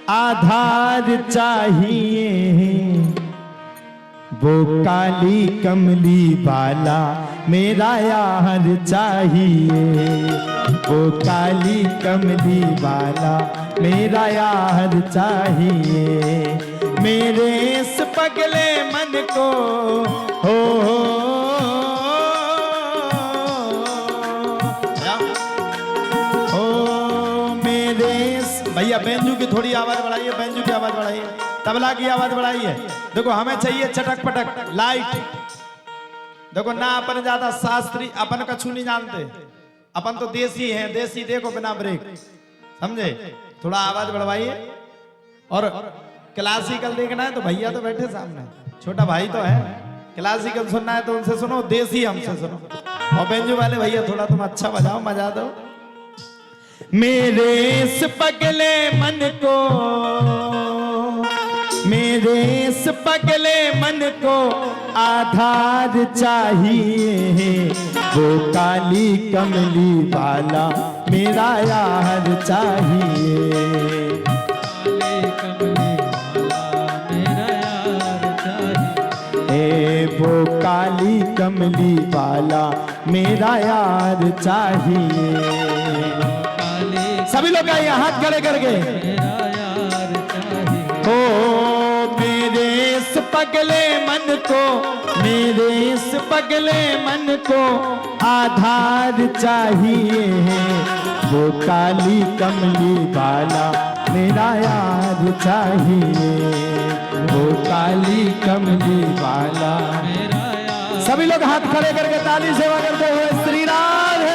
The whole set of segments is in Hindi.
आधार चाहिए, वो काली कमली वाला मेरा यार चाहिए, वो काली कमली वाला मेरा यार चाहिए, मेरे इस पगले मन को हो मेरे इस। भैया बेंजू की थोड़ी आवाज बढ़ाइए, बेंजू की आवाज बढ़ाइए, तबला की आवाज बढ़ाइए। देखो हमें चाहिए चटक पटक लाइट। देखो ना अपन ज्यादा शास्त्री, अपन कछु नहीं जानते, अपन तो देसी हैं, देसी देखो बिना ब्रेक, समझे? थोड़ा आवाज बढ़वाइए। और क्लासिकल देखना है तो भैया तो बैठे सामने, छोटा भाई तो है। क्लासिकल सुनना है तो उनसे सुनो, देसी हमसे सुनो। और बेंजू वाले भैया थोड़ा तुम अच्छा बजाओ, मजा दो। मेरे इस पगले मन को, मेरे इस पगले मन को आधार चाहिए, वो काली कमली वाला मेरा यार चाहिए, काली कमली वाला मेरा यार चाहिए, वो काली कमली वाला मेरा यार चाहिए। सभी लोग आइए हाथ खड़े करके। मेरा यार चाहिए, ओ मेरे इस पगले मन को, मेरे इस पगले मन को आधार चाहिए, वो काली कमली वाला मेरा यार चाहिए, वो काली कमली वाला मेरा यार। सभी लोग हाथ खड़े करके ताली सेवा करते हुए श्री राधे।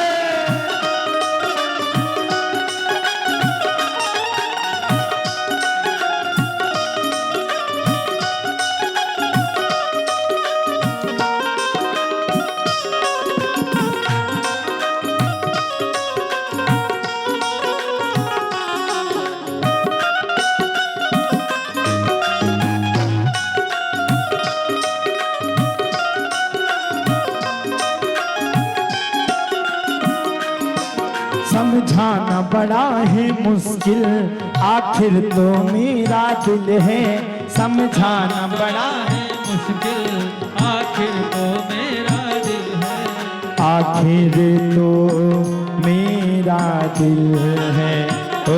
समझाना बड़ा है मुश्किल, आखिर तो मेरा दिल है, समझाना बड़ा है मुश्किल, आखिर तो मेरा दिल है, आखिर तो मेरा दिल है, ओ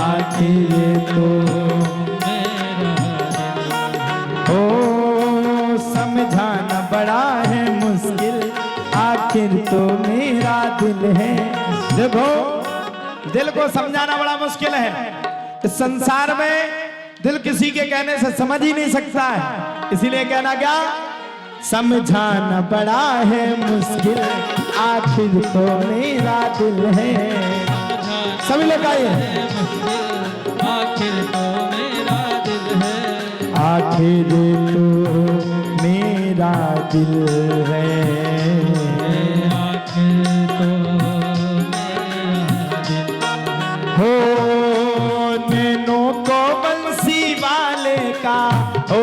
आखिर तो मेरा दिल ओ समझाना बड़ा है मुश्किल, आखिर तो मेरा दिल है। देखो दिल को समझाना बड़ा मुश्किल है, इस संसार में दिल किसी के कहने से समझ ही नहीं सकता है, इसीलिए कहना क्या, समझाना बड़ा है मुश्किल, आखिर तो मेरा दिल है। सभी लोग आइए। आखिर तो मेरा दिल है, आखिर तो मेरा दिल है, आखिर तो हो नैनों को बंसी वाले का, हो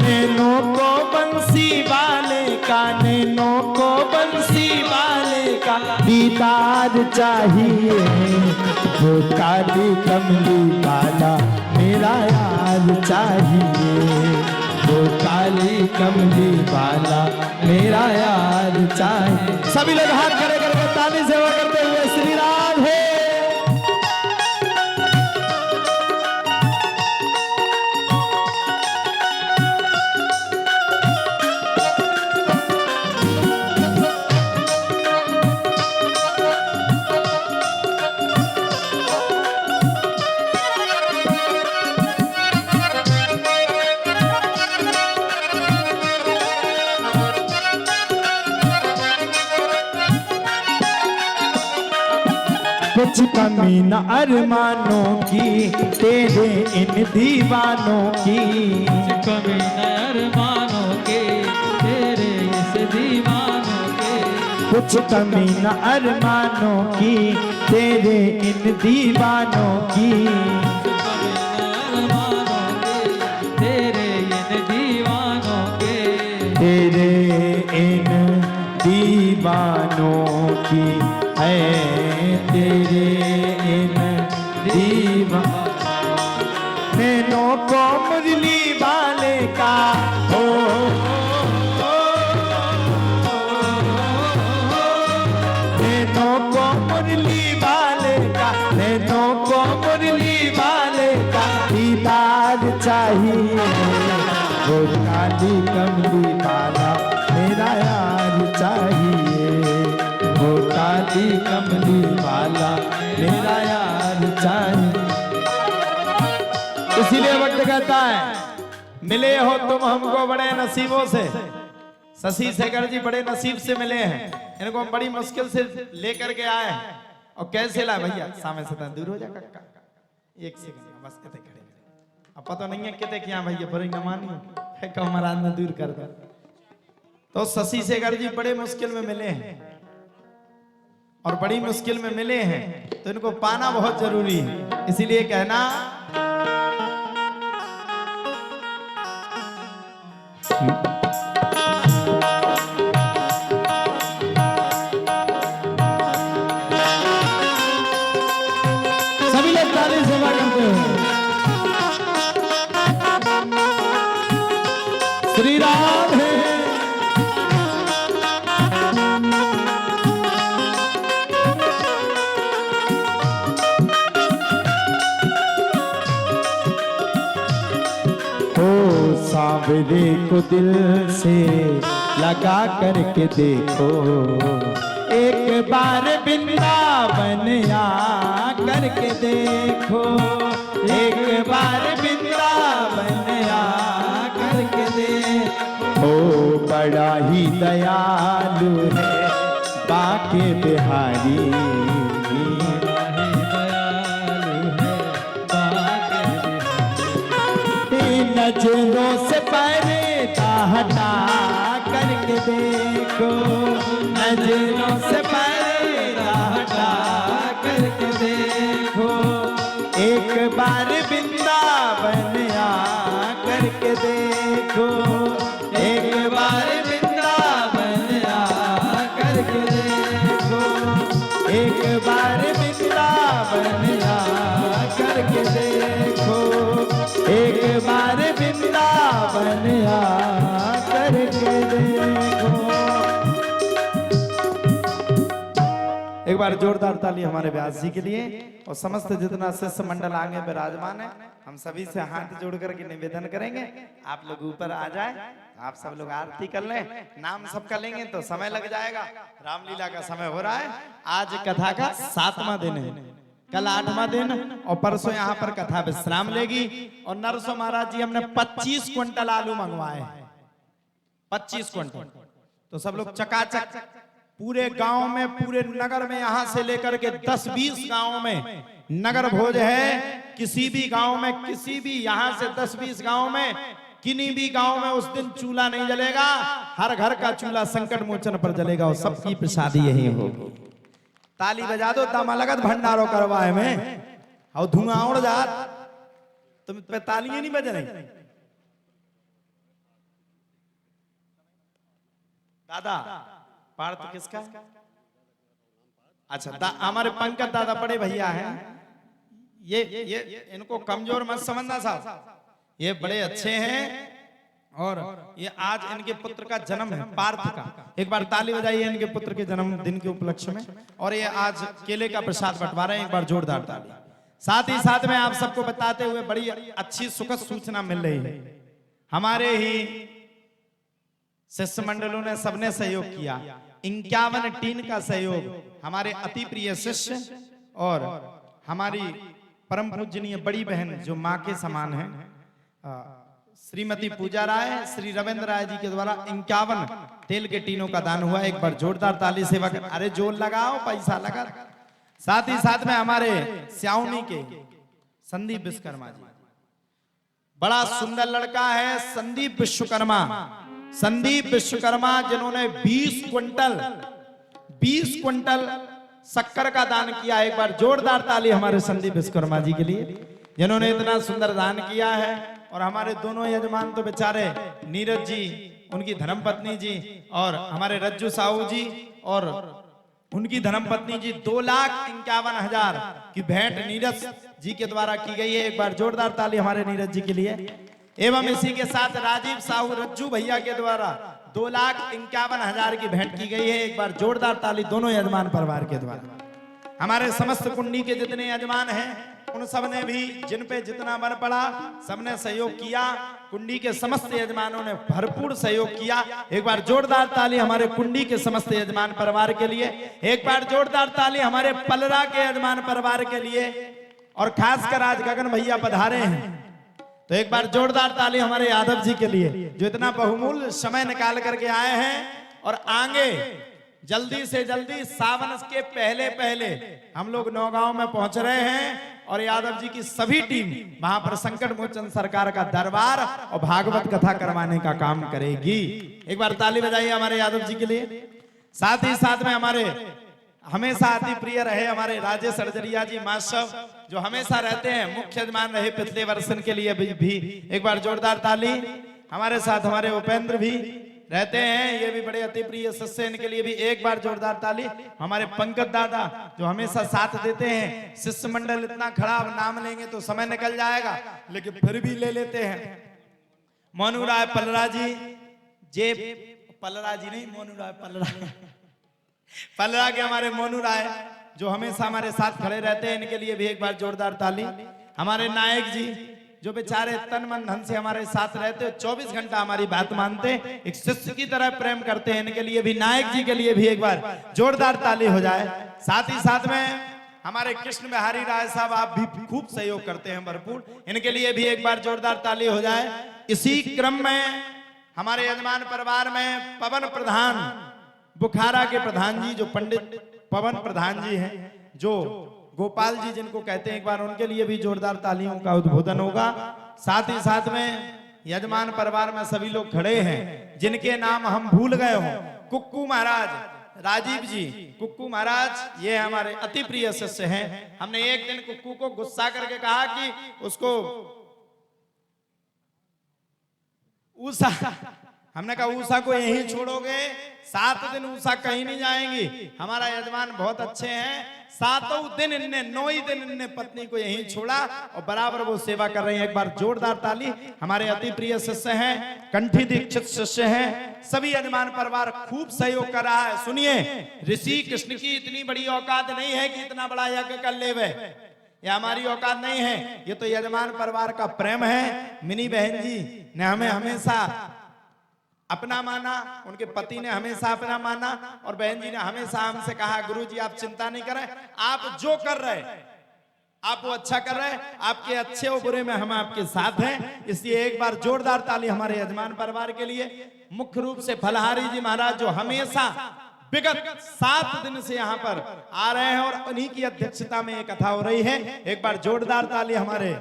नैनों को बंसी वाले का, नैनों को बंसी वाले का दीदार चाहिए, वो काली कमली वाला मेरा यार चाहिए, वो काली कमली वाला मेरा यार चाहिए। सभी लोग हाथ खड़े करके ताली सेवा करते हुए श्री राधे। कुछ कमी न अरमानों की, तेरे इन दीवानों की, कमी न अरमानों के, तेरे इस दीवानों के, कुछ कमी न अरमानों की, तेरे इन दीवानों की, कमी न अरमानों के, तेरे इन दीवानों के, तेरे इन दीवानों की है तेरे इन दीवा नैनों को मुरली वाले का हो नैनों को मुरली वाले का नैनों को मुरली वाले का दीदार चाहिए वो काली कमली वाला मेरा यार चाहिए वो काली कमली वाला मेरा यार चाहिए। इसीलिए वक्त कहता है मिले हो तुम हमको बड़े नसीबों से। शशि शेखर जी बड़े नसीब से मिले हैं, इनको हम बड़ी मुश्किल से लेकर के आए हैं। और कैसे लाए भैया सामने से दूर हो जा कक्का एक सेकंड बस कहते खड़े अब पता नहीं है कहते क्या भैया बड़ी न मानी कमरान में दूर कर दो। तो शशि शेखर जी बड़े मुश्किल में मिले हैं और बड़ी मुश्किल में मिले हैं तो इनको पाना बहुत जरूरी है। इसीलिए कहना सभी लोग ताली सेवा करते हैं। श्री राम है सांवरे को दिल से लगा करके देखो एक बार वृंदावन आ करके देखो एक बार वृंदावन आ करके देखो बड़ा ही दयालु है बाके बिहारी नजरों से पर्दा हटा करके देखो नजरों से पर्दा हटा करके देखो एक बार वृंदावन आ करके देखो एक बार वृंदावन आ करके देखो एक बार वृंदावन आ करके देखो एक बार वृंदावन आ करके देखो। एक बार जोरदार ताली हमारे व्यास जी के लिए और समस्त जितना शिष्य मंडल आगे विराजमान है हम सभी से हाथ जोड़ करके निवेदन करेंगे आप लोग ऊपर आ जाए आप सब लोग आरती कर लें। नाम सबका लेंगे तो समय लग जाएगा। रामलीला का समय हो रहा है। आज कथा का 7वां दिन है, कल 8वां दिन और परसों यहाँ पर कथा विश्राम लेगी। और नरसों महाराज जी हमने 25 क्विंटल आलू मंगवाए 25 क्विंटल। तो सब लोग चकाचक पूरे गांव में पूरे नगर में यहाँ से लेकर के 10-20 गांव में नगर भोज है। किसी भी गांव में किसी भी यहाँ से 10-20 गांव में किन्हीं भी गांव में उस दिन चूल्हा नहीं जलेगा। हर घर का चूल्हा संकट मोचन पर जलेगा और सबकी प्रसादी यही होगी। ताली बजा दो दम लगत भंडारो करवाए में और धुआं उड़ जात तुम पे तालियां नहीं बज रही। दादा पार्थ किसका? अच्छा हमारे पंकज दादा बड़े भैया हैं। ये इनको कमजोर मत समझना साहब, ये बड़े अच्छे हैं और ये आज इनके पुत्र का जन्म है पार्थ का। एक बार ताली बजाइए इनके पुत्र के जन्मदिन के उपलक्ष्य में। और ये आज केले का प्रसाद बंटवा रहे हैं। एक बार जोरदार ताली। साथ ही साथ में आप सबको बताते हुए बड़ी अच्छी सुखद सूचना मिल रही है। हमारे ही शिष्य मंडलों ने सबने सहयोग किया। 51 टीन का सहयोग हमारे अति प्रिय शिष्य और हमारी परम पूजनीय बड़ी बहन जो माँ के समान है श्रीमती पूजा राय श्री रविंद्र राय जी के द्वारा 51 तेल के टीनों का दान हुआ। एक बार जोरदार ताली सेवा कर। अरे जोर लगाओ पैसा लगा। साथ ही साथ में हमारे स्याउनी के संदीप विश्वकर्मा जी, बड़ा सुंदर लड़का है संदीप विश्वकर्मा। संदीप विश्वकर्मा जिन्होंने 20 क्विंटल शक्कर का दान किया। एक बार जोरदार ताली हमारे संदीप विश्वकर्मा जी के लिए जिन्होंने इतना सुंदर दान किया है। और हमारे दोनों यजमान तो बेचारे नीरज जी उनकी धर्मपत्नी जी और हमारे रज्जू साहू जी और उनकी धर्मपत्नी जी 2,51,000 की भेंट नीरज जी के द्वारा की गई है। एक बार जोरदार ताली हमारे नीरज जी के लिए। एवं इसी के साथ राजीव साहू रज्जू भैया के द्वारा 2,51,000 की भेंट की गई है। एक बार जोरदार ताली दोनों यजमान परिवार के द्वारा। हमारे समस्त कुंडी के जितने यजमान हैं उन सब ने भी, जिन पे जितना बन पड़ा, सबने सहयोग किया। कुंडी के समस्त यजमानों ने भरपूर सहयोग किया। एक बार जोरदार ताली हमारे कुंडी के समस्त यजमान परिवार के लिए। एक बार जोरदार ताली हमारे पलरा के यजमान परिवार के लिए। और खासकर आज गगन भैया पधारे हैं, तो एक बार जोरदार ताली हमारे यादव जी के लिए, जो इतना बहुमूल्य समय निकाल करके आए हैं। और आगे जल्दी से जल्दी सावन के पहले पहले हम लोग नौगांव में पहुंच रहे हैं। और यादव जी की सभी टीम वहां पर संकट मोचन सरकार का दरबार और भागवत कथा करवाने का काम करेगी। एक बार ताली बजाइए हमारे यादव जी के लिए। साथ ही साथ में हमारे हमेशा अति प्रिय रहे हमारे राजेश अड़जरिया जी मास्टर, जो हमेशा रहते हैं, मुख्य यजमान रहे पिछले वर्षन के लिए भी। एक बार जोरदार ताली। हमारे साथ हमारे उपेंद्र भी रहते हैं, ये भी बड़े अति प्रिय शिष्य, इनके लिए भी एक बार जोरदार ताली। हमारे पंकज दादा जो हमेशा साथ देते हैं। शिष्य मंडल इतना खड़ा, अब नाम लेंगे तो समय निकल जाएगा, लेकिन फिर भी ले लेते हैं। मोनू राय पलरा जी, जे पलरा जी नहीं, मोनू राय पलरा पलरा के हमारे मोनू राय जो हमेशा हमारे साथ खड़े रहते हैं, इनके लिए भी एक बार जोरदार ताली। हमारे नायक जी जो बेचारे तन मन धन से हमारे साथ रहते हैं, 24 घंटा हमारी बात मानते, एक शिष्य की तरह प्रेम करते हैं, इनके लिए भी, नायक जी के लिए भी एक बार जोरदार ताली हो जाए। साथ ही साथ में हमारे कृष्ण बिहारी राय साहब, आप भी खूब सहयोग करते हैं भरपूर, इनके लिए भी एक बार जोरदार ताली हो जाए। इसी क्रम में हमारे यजमान परिवार में पवन प्रधान बुखारा के प्रधान जी, जो पंडित पवन प्रधान जी हैं, जो गोपाल जी जिनको कहते हैं, एक बार उनके लिए भी जोरदार तालियों का उद्बोधन होगा। साथ ही साथ में यजमान परिवार में सभी लोग खड़े हैं जिनके नाम हम भूल गए हों। कुक्कू महाराज, राजीव जी, कुक्कू महाराज ये हमारे अति प्रिय शिष्य हैं। हमने एक दिन कुक्कू को गुस्सा करके कहा कि उसको ऊषा, हमने कहा ऊषा को यहीं छोड़ोगे, 7 दिन ऊषा कहीं नहीं जाएंगी। हमारा यजमान बहुत अच्छे हैं, 7 दिन इनने, 9 दिन इनने पत्नी को यहीं छोड़ा और बराबर वो सेवा कर रही है। एक बार जोरदार ताली। हमारे अति प्रिय शिष्य हैं, कंठी दीक्षित शिष्य हैं, सभी यजमान परिवार खूब सहयोग कर रहा है। सुनिए, ऋषि कृष्ण की इतनी बड़ी औकात नहीं है कि इतना बड़ा यज्ञ कर ले, ये हमारी औकात नहीं है, ये तो यजमान परिवार का प्रेम है। मिनी बहन जी ने हमें हमेशा अपना माना, उनके पति ने हमेशा अपना माना, और बहन जी ने हमेशा हमसे कहा, गुरुजी आप चिंता नहीं करें, आप जो कर रहे आप वो अच्छा कर रहे हैं, आपके अच्छे और बुरे में हम आपके साथ हैं। इसलिए एक बार जोरदार ताली हमारे यजमान परिवार के लिए। मुख्य रूप से फलहारी जी महाराज जो हमेशा विगत 7 दिन से यहाँ पर आ रहे हैं और उन्हीं की अध्यक्षता में ये कथा हो रही है। एक बार जोरदार ताली हमारे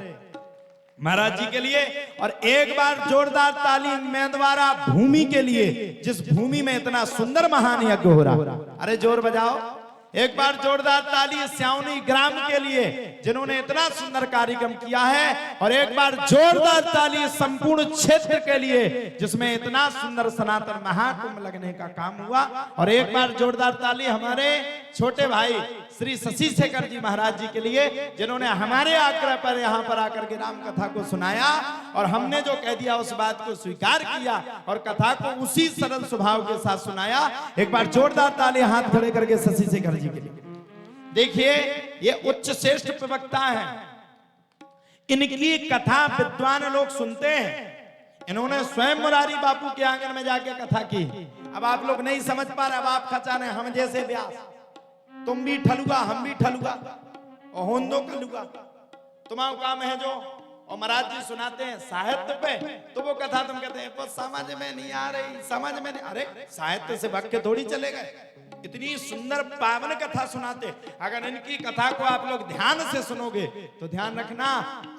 महाराज जी के लिए। और एक बार जोरदार ताली मेंदवारा भूमि के लिए, जिस भूमि में इतना सुंदर महान यज्ञ हो रहा। अरे जोर बजाओ। एक बार जोरदार ताली श्यावनी ग्राम के लिए, जिन्होंने इतना सुंदर कार्यक्रम किया है। और एक बार जोरदार ताली संपूर्ण क्षेत्र के लिए, जिसमें इतना सुंदर सनातन महाकुंभ लगने का काम हुआ। और एक बार जोरदार ताली हमारे छोटे भाई श्री शशि शेखर जी महाराज जी के लिए, जिन्होंने हमारे आग्रह पर यहाँ पर आकर के राम कथा को सुनाया और हमने जो कह दिया उस बात को स्वीकार किया और कथा को उसी सरल स्वभाव के साथ सुनाया। एक बार जोरदार ताली हाथ खड़े करके शशि शेखर जी के लिए। देखिए, ये उच्च श्रेष्ठ प्रवक्ता हैं, इनकी कथा विद्वान लोग सुनते हैं। इन्होंने स्वयं मुरारी बापू के आंगन में जाके कथा की। अब आप लोग नहीं समझ पा रहे, अब आप खचाने हम जैसे व्यास, तुम भी ठलुगा हम भी ठलुगा और होंदो कलुगा, तुम्हारा काम है जो। और महाराज जी सुनाते हैं साहित्य पे, तो वो कथा तुम कहते हैं वो समझ में नहीं आ रही, समझ में नहीं। अरे साहित्य से भग के थोड़ी चले गए, इतनी सुंदर पावन कथा सुनाते। अगर इनकी कथा को आप लोग ध्यान से सुनोगे तो ध्यान रखना,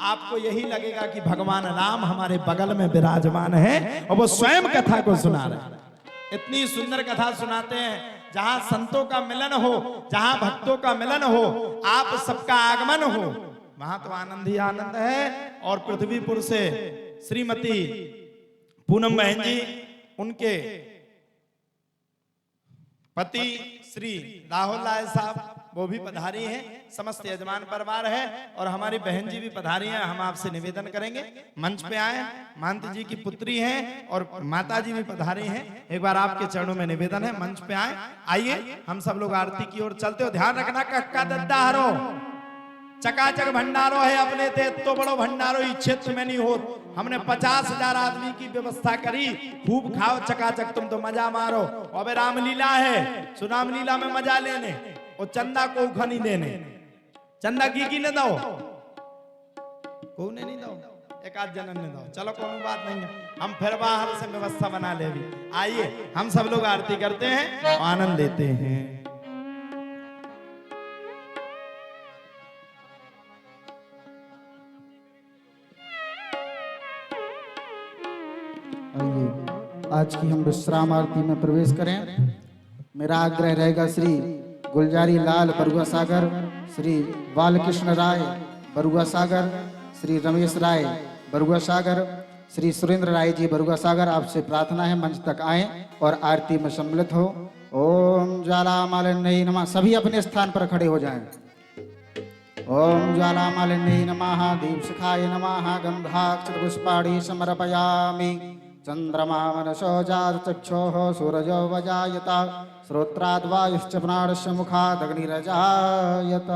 आपको यही लगेगा कि भगवान राम हमारे बगल में विराजमान है और वो स्वयं कथा को सुना रहे हैं। इतनी सुंदर कथा सुनाते हैं, जहां संतों का मिलन हो, जहां भक्तों का मिलन हो, आप सबका आगमन हो, वहां तो आनंद ही आनंद है। और पृथ्वीपुर से श्रीमती पूनम बहन जी, उनके पति श्री राहुल राय साहब वो भी पधारी हैं, समस्त यजमान परिवार है और हमारी बहन जी भी पधारी हैं। हम आपसे निवेदन करेंगे मंच पे आए। महंत जी की पुत्री हैं और माता जी भी पधारी हैं। एक बार आपके चरणों में निवेदन है, मंच पे आए। आइए हम सब लोग आरती की ओर चलते हो। ध्यान रखना कक्का दद्दा हरो चकाचक भंडारो है अपने ते तो बड़ो भंडारो इस क्षेत्र में नहीं हो। हमने 50,000 आदमी की व्यवस्था करी, खूब खाओ चकाचक, तुम तो मजा मारो। अबे रामलीला है, सो रामलीला में मजा लेने और चंदा को खनी देने। चंदा की ने दो, को ने नहीं दो, एक आध जनन ने दो। चलो कोई बात नहीं है, हम फिर बाहर से व्यवस्था बना ले। आइए हम सब लोग आरती करते हैं, आनंद लेते हैं। आज की हम विश्राम आरती में प्रवेश करें। मेरा आग्रह रहेगा श्री गुलजारी लाल बरुआ सागर, श्री बालकृष्ण राय बरुआ सागर, श्री रमेश राय बरुआ सागर, श्री सुरेंद्र राय जी बरुआ सागर, आपसे प्रार्थना है मंच तक आए और आरती में सम्मिलित हो। ओम ज्वालामालिन्यै नमः। सभी अपने स्थान पर खड़े हो जाएं। ओम ज्वालामालिन्यै नमः, दीपशिखाय नमः, गंधाक्षतपुष्पाणि समर्पयामि। चंद्रमा मनसो जातचक्षोः सूरजो वजायत, श्रोत्राद्वायुश्च प्राणस्य मुखादग्निरजायत।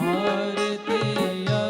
आरती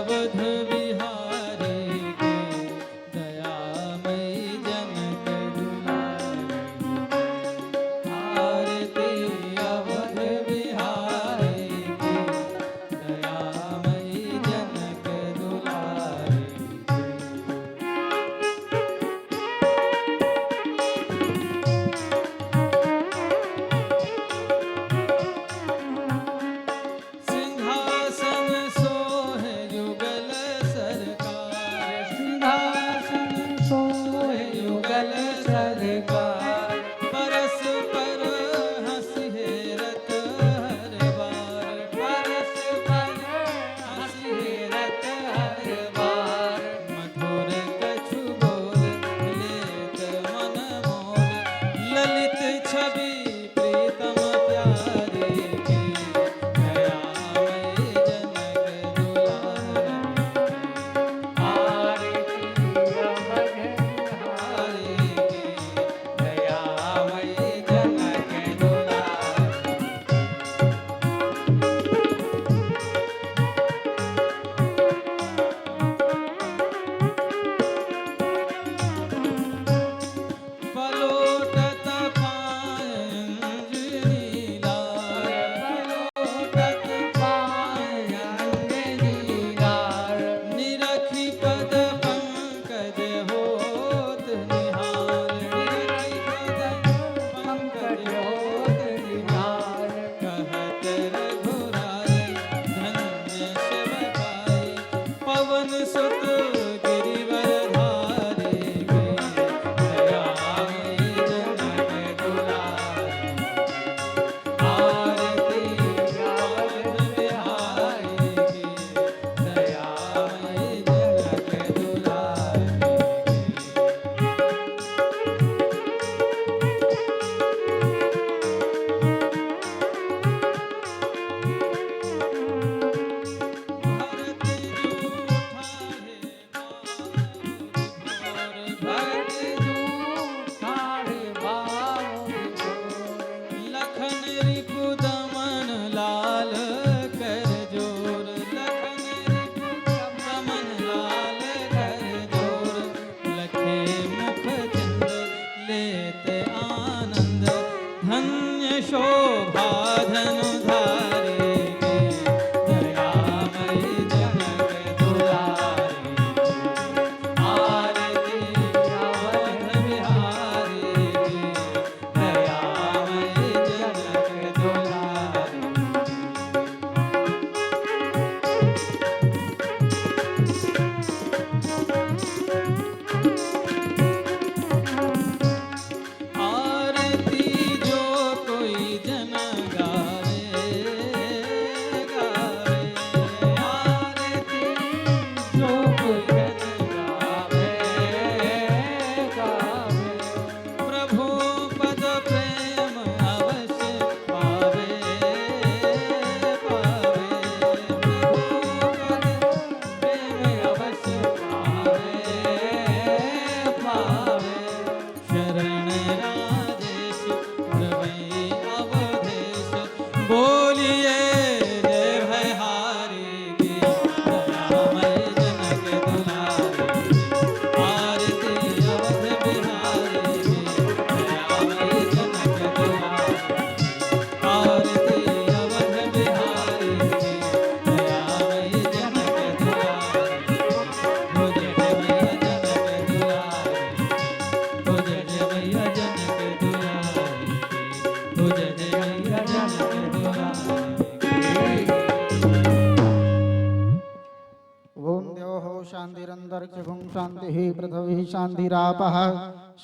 शान्तिरन्तरिक्षं शान्तिः पृथिवी शान्तिरापः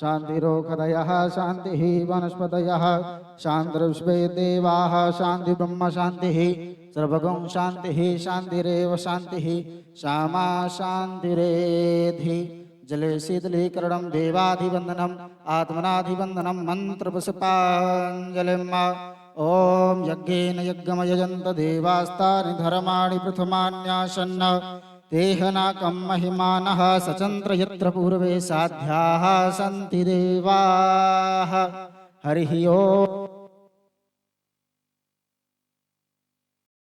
शान्तिरोषधयः शान्तिः वनस्पतयः शान्तिर्विश्वे देवाः शान्ति ब्रह्म शान्तिः सर्वगं शान्तिः शान्तिरेव शान्तिः श्यामा शान्तिरेधि जले शीतलीकरणं देवाधिवन्दनम् आत्मनाधिवन्दनं मन्त्रपुष्पाञ्जलिम् ॐ यज्ञेन यज्ञमयजन्त देवास्तानि धर्माणि प्रथमान्यासन्न तेहनाकं महिमानः सचन्द्र यत्र पूर्वे साध्याः सन्ति देवाः हरिः ओम्।